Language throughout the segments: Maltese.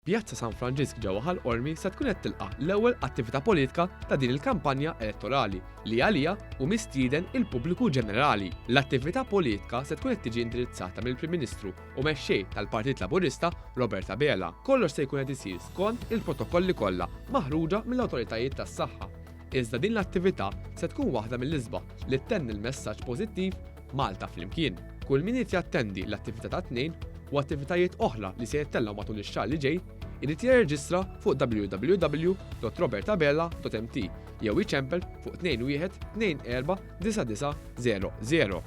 Pjazza San Franġisk ġewwa Ħal-Qormi se tkun qed tilqa' l-ewwel attività politika ta' din il-kampanja elettorali li għaliha hu mistieden il-pubbliku ġenerali. L-attività politika se tkun qed tiġi indirizzata mill-Prim Ministru u mexxej tal-Partit Laburista Roberta Bela. Kollox se jkun qed isir skont il-protokolli kollha maħruġa mill-awtoritajiet tas-saħħa. Iżda din l-attività se tkun waħda mill-isbaħ li ttenni l-messaġġ pożittiv Malta flimkien. Kull min irid jattendi l-attività ta' tnejn u attivitajiet oħra li se jittellgħu matul ix-xahar li ġej irid jirreġistra fuq www.robertabella.mt jew iċempel fuq 21249900.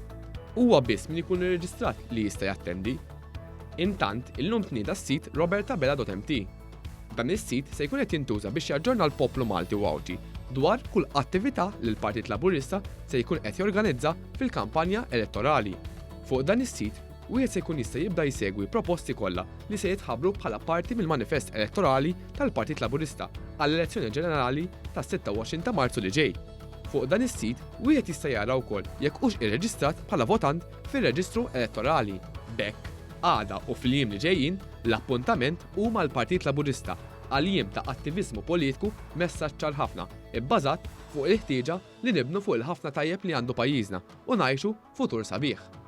Huwa biss min ikun irreġistrat li jista' jattendi. Intant illum tnieda s-sit robertabella.mt. Dan is-sit se jkun qed jintuża biex jaġġorna l-poplu Malti u Awġi dwar kull attività li l-Partit Laburista se jkun qed jorganizza fil-kampanja elettorali. Fuq dan is-sit wieħed se jkun jista' jibda jsegwi proposti kollha li se jitħabbru bħala parti mill-manifest elettorali tal-Partit Laburista għall-elezzjoni ġenerali tas-26 ta' Marzu li ġej. Fuq dan is-sit wieħed jista' jara wkoll jekk hux irreġistrat bħala votant fir-reġistru elettorali. B'hekk għada u fil-jiem li ġejjin l-appuntament huma l-Partit Laburista għal jiem ta' attiviżmu politiku messaġġ ċar ħafna ibbażat fuq il-ħtieġa li nibnu fuq il-ħafna tajjeb li għandu pajjiżna u ngħixu futur sabiħ.